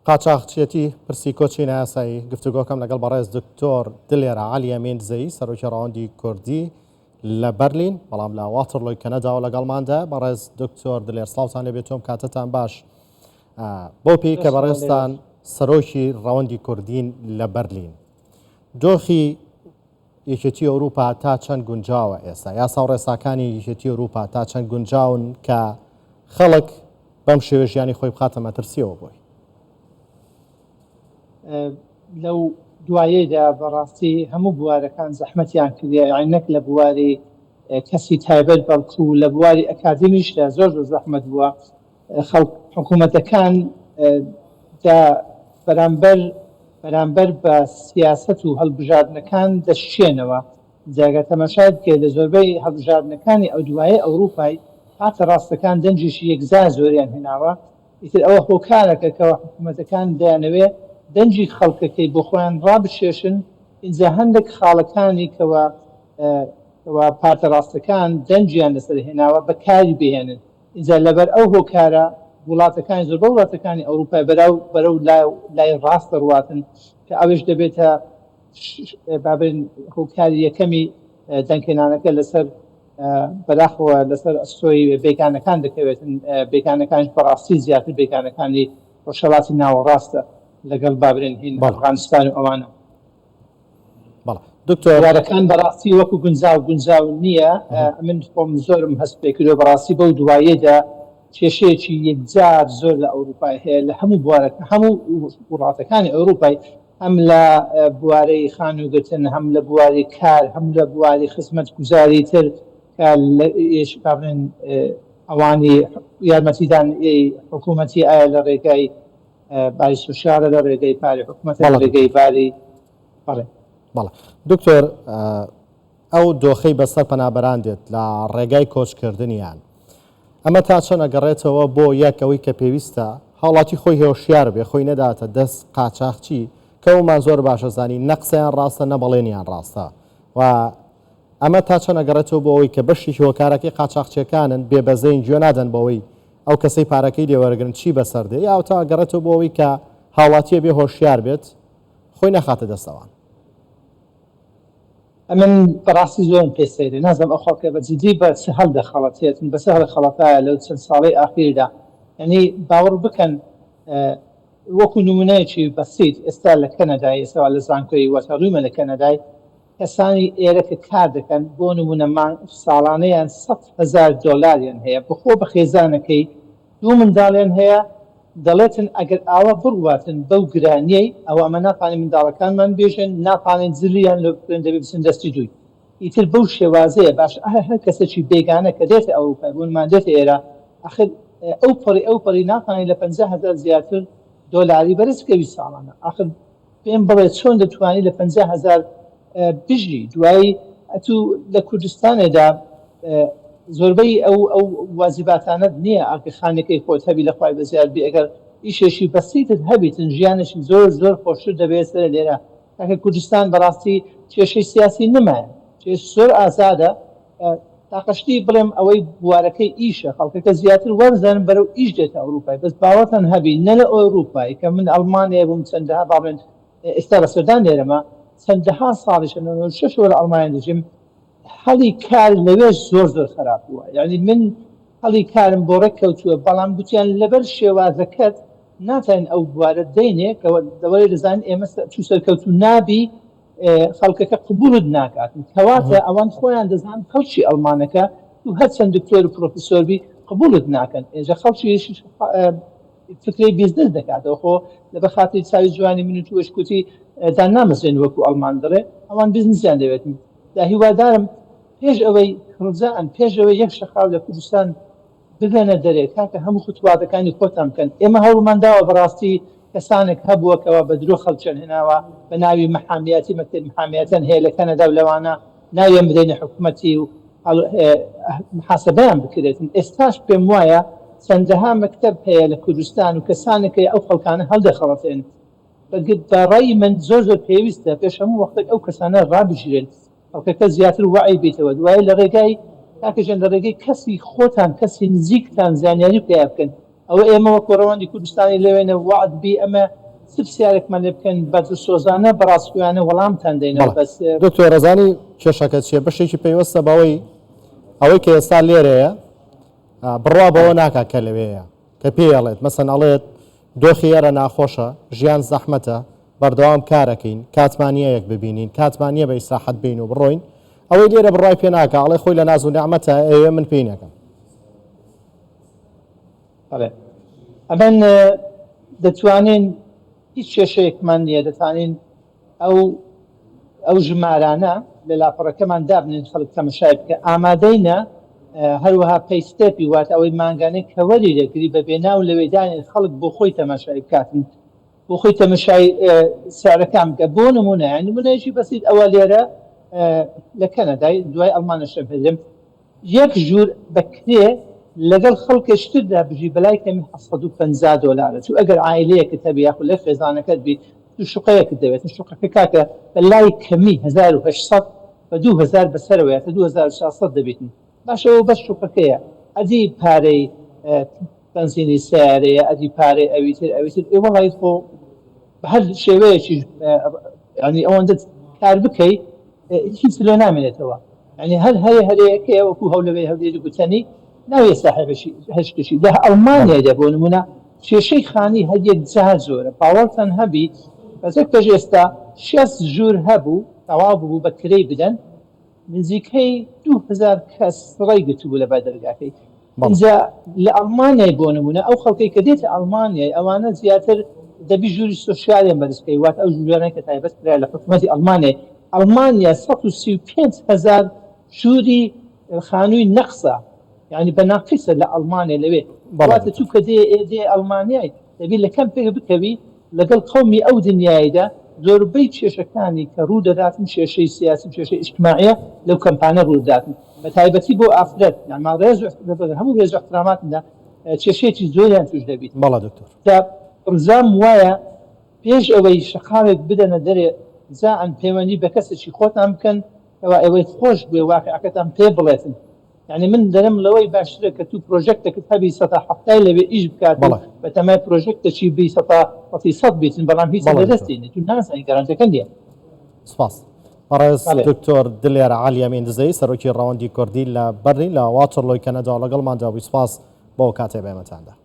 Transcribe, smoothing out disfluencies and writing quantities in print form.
قاچاقچێتی پرسی کۆچی نایاسایی گفتوگۆکەم لەگەڵ بەڕێز دکتۆر دلێرە عەلیە مێنزەی سەرۆکی ڕەوەندی کوردی لە بەرلین بەڵام لە واترلۆی کەنەداوە لەگەڵماندا. بەڕێز دکتۆر دلێر سڵاوتان لێبێت، تۆم کاتتان باش. بۆ پێی کە بەڕێزتان سەرۆکی ڕەوەندی کوردین لە بەرلین، دۆخی یەکێتی ئەوروپا تا چەند گونجاوە ئێستا؟ یاسا و ڕێساکانی یەکێتی ئەوروپا تا چەند گونجاون کە خەڵک بەم شێوە ژیانی خۆی بخاتە مەترسیەوە بۆی؟ لەو دوایەدا بەڕاستی هەموو بوارەکان زەحمەتیان کردی، یعنی نەک لە بواری کەسی تایبەت بەڵکو لە بواری ئەکادمیشدا زۆر زەحمەت بووە. حکوومەتەکان بەرامبەر بە سیاست و هەڵبژاردنەکان دەشێنەوە. جاگە تەماشایت کە لە زۆربەی هەڵبژاردنەکانی ئەو دوایە ئەوروپای هاتە ڕاستەکان دەنجیشی یەکجار زۆریان هێناوە. ئیتر ئەوە هۆکارەکە کەەوە حکوومەتەکان دەیانەوێ دەنجی خەڵکەکەی بۆ خۆیان ڕابشێشن. اینجا هەندێک خاڵەکانی کەەوە پارتە ڕاستەکان دەنجیان لەسەر هێناوە بەکاری بهێنن. اینجا لەبەر ئەو هۆکارە وڵاتەکانی زۆر وڵاتەکانی ئەوروپای بەرەو لای ڕاست دەڕواتن کە ئەوش دەبێتە بابن هۆکاری یەکەمی دەنگهێنانەکە لەسەر بەداخەوە لەسەر ئەستۆی بێگانەکان دەکەوێتن. بێگانەکانش بەڕاستی زیاتر بێگانەکانی ڕۆژهەڵاتی ناوەڕاستە لەگەڵ بابرین هین ئەفغانستان و ئەوانە. دکتۆرەکان بەڕاستی وەکو گونجاو نییە. من خۆم زۆرم هەست پێ کردو بەڕاستی بەو دوایەدا کێشەیەکی یەکجار زۆر لە ئەوروپای هەیە لە هەموو بوارەکە هەموو وڵاتەکانی ئەوروپای، هەم لە بوارەی خانووگرتن، هەم لە بواری کار، هەم لە بواری خزمەت گوزاری تر کابن ئەوانی یارمەتیدان حکوومەتی ئایا لە ڕێگای باری سوشارە لە ڕێگەی پاری حکوومەت لە ڕێگەی باری بەڵێ. دکتۆر، ئەو دۆخەی بەسەر پەنابەران دێت لە ڕێگای کۆچکردنیان، ئەمە تا چەند ئەگەڕێتەوە بۆ یەکەوەی کە پێویستە هاوڵاتی خۆی هێوشیار بێ، خۆی نەداتە دەست قاچاقچی کە ئەومان زۆر باشە زانی نەقسەیان ڕاستە نەبەڵێنیان ڕاستە، و ئەمە تا چەند ئەگەڕێتەوە بۆ ئەوەی کە بەشی هۆکارەکەی قاچاقچیەکانن بێبەزەین گوێ نادەن بەوەی ئەو کەسەی پارەکەی لێوەرگن چی بەسەردێ، یا تا ئەگەڕێتەوە بۆ ئەوەی کە هاوڵاتیە بێ هۆشیار بێت خۆی نەخاتە دەستەوان. من بەڕاستی زۆرم پێسەیرێ، نازم ئەو خەڵکە بەجددی بە هەڵ دەخەڵەتێتن بەسە هەڵ خەڵەتایە لەو چەند ساڵی ئاخیردا. یعنی باوەڕ بکەن وەکو نمونەیەکی بەسیط ئێستا لە کەنەدای، ئێستا لە زانکۆی وەتەڕوومە لە کەنەدای کەسانی ئێرەکە کار دەکەن بۆ نمونە ساڵانەیان $100,000 هەیە بخۆ بە خێزانەکەی، دوو منداڵیان هەیە، دەڵێتن ئەگەر ئاوا بڕواتن بەو گرانیەی ئەوە ئەمە ناتوانین منداڵەکانمان بێژن، ناتوانین زلیان لە دەبێ بچن دەستی دووی. ئیتر بەو شێوازەیە باش هەر کەسێکی بێگانە کە دێتە ئەوروپای بوونمان دێتە ئێرە، ئەخر ئەو پەڕی ناتوانین لە $50,000 زیاتر دۆلاری بەرزکەوی ساڵانە. ئاخر پێم بڵێ چۆن دەتوانی لە $50,000 بژی؟ دوایی ئەتوو لە کوردستانێدا زۆربەی ئەو وازیباتانت نییە ئاکە خانەکەی خۆت هەبی لە خوای بەزیار بی، ئەگەر ئیشێکی بەسیتت هەبیتن ژیانشی زۆر خۆشتر دەبێت لە لێرە. تاکە کوردستان بەڕاستی کێشەی سیاسی نمایە، زۆر ئازادە. تاقەشتی بڵێم ئەوەی بوارەکەی ئیشە، خەڵکەکە زیاتر وەرزانن بەرەو ئیش دێتە ئەوروپای. بەس باوەتان هەبی نە لە ئەوروپای کە من ئەڵمانیا بووم چەندەها باڵێن ئێستا بە سەردان لێرەمە چەندەها ساڵیشە 96 وەرە ئەڵمانیا دەژیم، هەڵی کار لەوێش زۆر خراپ بووە. یعنی من هەڵی کارم بۆ ڕێککەوتووە، بەڵام گوتیان لەبەر شێوازەکەت ناتوانین ئەو بوارە دەینێ کە دەوەی دەزانین ئێمە چوو سەرکەوتو نابی، خەڵکەکە قبولت ناکاتن. کەواتە ئەوان خۆیان دەزان خەڵکی ئەڵمانەکە تو هەر چەند دکتۆر و پرۆفیسۆربی قبولت ناکەن. ئێجا خەڵکی فکری بیزنس دەکاتەوە. خۆ لە بەخاتری چاوی جوانی من و توش کوتی دان نامەزێن وەکو ئەڵمان دەڵێ، ئەوان بیزنسیان دەوێتن. دا هیوادارم پێش ئەوەی ڕزان پێش ئەوەی یەک شەقاو لە کوردستان بگەنە دەرێ کاکە هەموو خوتواتەکانی خۆتان بکەن. ئێمە هەوڵمانداوە بەڕاستی کەسانێک هەبووەکەوە بە درۆ خەڵکیان هێناوە بە ناوی مەحامیاتی مەکتەبی محامیەتەن هەیە لە کەنەدا و لەوانە ناویان بدەینە حکوومەتی و محاسەبەیان بکرێتن. ئێستاش پێم وایە چەندەها مەکتەب هەیە لە کوردستان و کەسانێکی ئەو خەڵکانە هەڵدەخەڵەتێن. بەڕای من زۆر پێویستە پێش هەموو وەختێک ئەو کەسانە ڕابژێن، خەڵکەکە زیاتر وعی بێتەوە. دوای لە ڕێگای کاکەژێن لە ڕێگەی کەسی خۆتان، کەسی نزیکتان زانیاری پێ بکەن. ئەوە ئێمە وەکو ڕەوەندی کوردستانی لەوێنە وعد بی ئەمە سیارێکمان لێ بکەن بەدر سۆزانە بەڕاستگویانە وەڵامتان دەینەوە بەس دکتۆر ڕەزانی کێشەکە چیە بەشێکی پێوەستە بەوەی ئەوەی کە ئێستا لێرەیە بڕوا بەوە ناکات کە لەوەیە کە پێڵێت مەسەن ئەڵێت دۆخی ئێرە ناخۆشە ژیان زەحمەتە بەردەوام کارەکەین کاتمانیە یەک ببینین کاتمانیە بە ئیسراحەت بین و بڕۆین ئەوەی لێرە بڕای پێ ناکە ئەڵێ خۆی لە ناز و نعمەتە ئێوێ من پێی نەکەم ئەمن دەتوانین هیچ کێشەیەکمان نییە دەتوانین ئەو ژمارانە لە لاپەڕەکەمان دابنین خەڵک تەمەشای بکە ئامادەینە هەروەها پێیستێپی وات ئەوەی ماگانەی کەوەری دەگری بە بێناو لەوێدانی خەڵک بۆ خۆی تەماشای بکاتن بۆ خۆی تەمەشای سیارەکان بکە بۆ نمونە نمونەیەکی بەسیت ئەوە لێرە لە کەنەدای دوای ئەڵمانەشە بێدەم یەک ژوور بەکرێ لەگەڵ خەڵکشتردا بژی بەلای کەمی $750 چوو ئەگەر عائلەیەکت هەبی یاخو لە خێزانەکەت بی تو شوقەیەکت دەوێت شوقەکە کاکە بەلای کەمی 1800 بە 2000 بەسەرەوەیە تا 2600 دەبێتن باشەوە بەس شوقەکەیە ئەدی پارەی بنزینی سیارەیە ئەدی پارەی ئەویتر وڵی خۆ بە هەر شێوەیەکی ینی ئەوەندە کار بکەیت هیچ لە نامێنێتەوە ینی هەر هەرەیەکەیە وەکو هەولەوەی هەولێری گوتنی ناوێ هەشتشی لە ئەڵمانیادا بۆ نمونە کێشەی خانی هەر یەک جار زۆرە باوەڵتان هەبی بەزێک پێش ئێستا 6 ژوور هەبوو تەواو بوو بە کرەی بدەن نزیکەی 2000 کەس ڕێی گرتبوو لە بەدەرگاکەی اینجا لە ئەڵمانیای بۆ نمونە ئەو خەڵکەی کە دێتە ئەڵمانیای ئەوانە زیاتر دەبی ژووری سۆسیالیان بەرزکەی وات ئەو ژوورانەی کە تایبەت کرا لە حکوومەتی ئەڵمانیا 135,000 ژووری خانووی نەقسە ینی بە ناقیسە لە ئەڵمانیا لەوێ واتە تو کە دێ ئەڵمانیای دەبی لە کەم پێ بکەوی لەگەڵ قەومی ئەو دنیایدا زۆربەی کێشەکانی کە ڕوو دەداتن کێشەی سیاسی کێشەی ئیجتیماعیە لەو کەمپانە ڕوو دەداتن بە تایبەتی بۆ ئافرەت هەموو ڕێز و احتراماتدا کێشەیەکی زۆریان توش دەبیت بەڵا دکتۆر ڕزام وایە پێش ئەوەی شەقاوێک بدەنە دەرێ زان پەیوەندی بە کەسێکی خۆتان بکەن ئەوە ئەوەی خۆش بێ واقعەکەتان پێ بڵێتن يعني من دەرم لەوەی باشترە کە تو پرۆژێکتێکت هەبی 170 لەوێ ئیش بکات بە تەمای پرۆژێکتەکی بی 100 بیتن بەڵام هیچ لەدەستێنێ تو نازانی گەرانتەکە نییە. سپاس بەڕێز دکتۆر دلێرە عالی ئەمیندزەی سەرۆکی ڕەوەندی کوردی لە بەرلین لە واتەرلۆی کەنەدا لەگەڵماندا بووی. سپاس بۆ کاتێ بێمەتاندا.